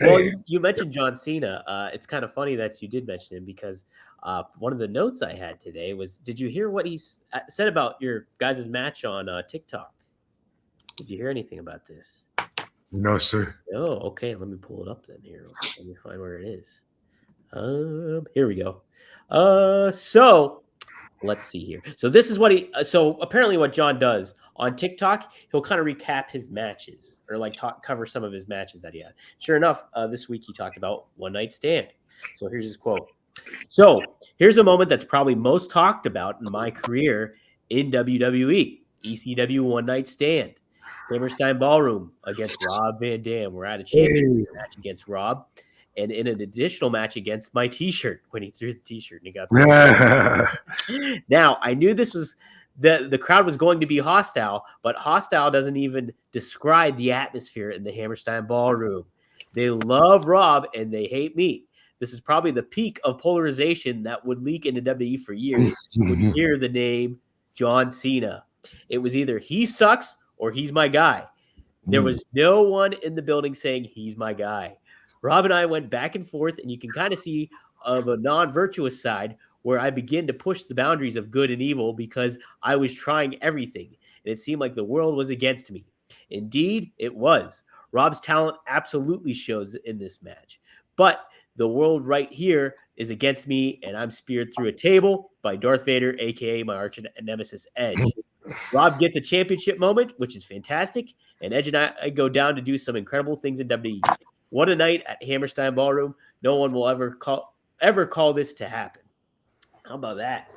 Well, Hey, you mentioned John Cena. It's kind of funny that you did mention him because one of the notes I had today was, did you hear what he said about your guys' match on TikTok? Did you hear anything about this? no, sir. No. Okay, let me pull it up then. Here, let me find where it is. Here we go. So let's see here. So this is what he. So apparently, what John does on TikTok, he'll kind of recap his matches or like cover some of his matches that he had. Sure enough, this week he talked about One Night Stand. So here's his quote. So here's a moment that's probably most talked about in my career in WWE. ECW One Night Stand. Hammerstein Ballroom against Rob Van Dam. We're at a championship Hey, match against Rob, and in an additional match against my T-shirt when he threw the T-shirt and he got the. Now I knew this was the crowd was going to be hostile, but hostile doesn't even describe the atmosphere in the Hammerstein Ballroom. They love Rob and they hate me. This is probably the peak of polarization that would leak into WWE for years. Would hear the name John Cena. It was either he sucks or he's my guy. There was no one in the building saying he's my guy. Rob and I went back and forth, and you can kind of see of a non-virtuous side where I begin to push the boundaries of good and evil because I was trying everything, and it seemed like the world was against me. Indeed, it was. Rob's talent absolutely shows in this match, but the world right here is against me, and I'm speared through a table by Darth Vader, aka my arch nemesis Edge. Rob gets a championship moment, which is fantastic, and Edge and I go down to do some incredible things in WWE. What a night at Hammerstein Ballroom! No one will ever call this to happen. How about that?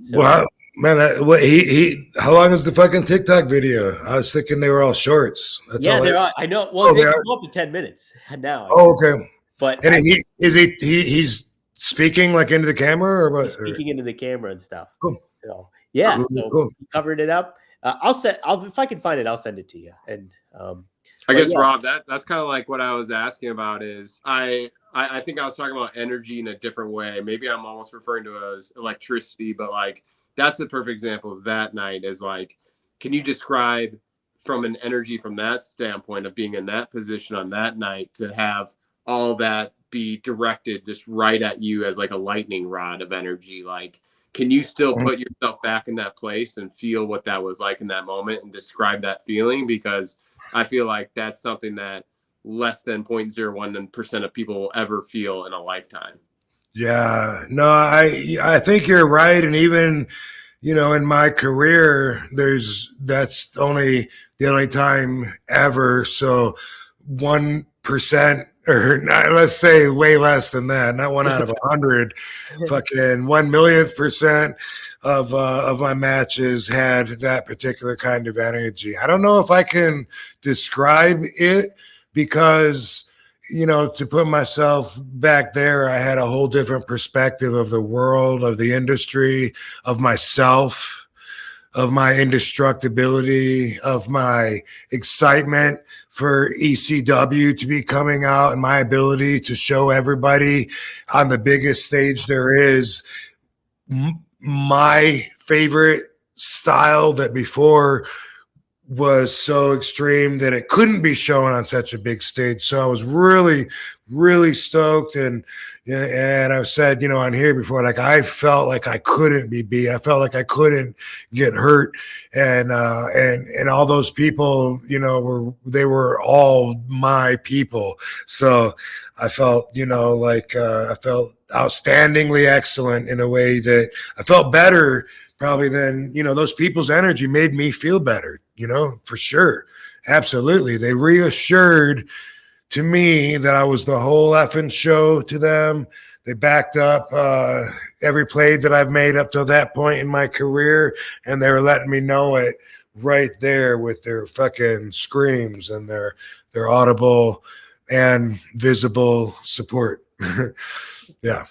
So, wow, man, what he? How long is the fucking TikTok video? I was thinking they were all shorts. That's yeah, all. there are. I know. Well, Oh, they they can are. go up to 10 minutes now. Oh, okay. But And he's speaking like into the camera or what? he's speaking into the camera and stuff. Cool. So yeah, Cool, so cool. he covered it up. If I can find it, I'll send it to you. And I guess yeah. Rob, that's kind of like what I was asking about. Is I think I was talking about energy in a different way. Maybe I'm almost referring to it as electricity, but like that's the perfect example. Is that night is like, can you describe from an energy from that standpoint of being in that position on that night to have all that be directed just right at you as like a lightning rod of energy? Like, can you still put yourself back in that place and feel what that was like in that moment and describe that feeling? Because I feel like that's something that less than 0.01% of people will ever feel in a lifetime. Yeah, no, I think you're right, and even in my career, that's only the only time ever. So 1%, or not, let's say way less than that, not one out of 100, fucking 1 millionth% of my matches had that particular kind of energy. I don't know if I can describe it because to put myself back there, I had a whole different perspective of the world, of the industry, of myself, of my indestructibility, of my excitement for ECW to be coming out and my ability to show everybody on the biggest stage there is my favorite style that before was so extreme that it couldn't be shown on such a big stage. So I was really, really stoked. And I've said, on here before, like I felt like I couldn't be beat. I felt like I couldn't get hurt. And all those people, they were all my people. So I felt, I felt outstandingly excellent in a way that I felt better probably than, those people's energy made me feel better, for sure. Absolutely. They reassured to me that I was the whole effing show to them. They backed up every play that I've made up to that point in my career, and they were letting me know it right there with their fucking screams and their audible and visible support. Yeah.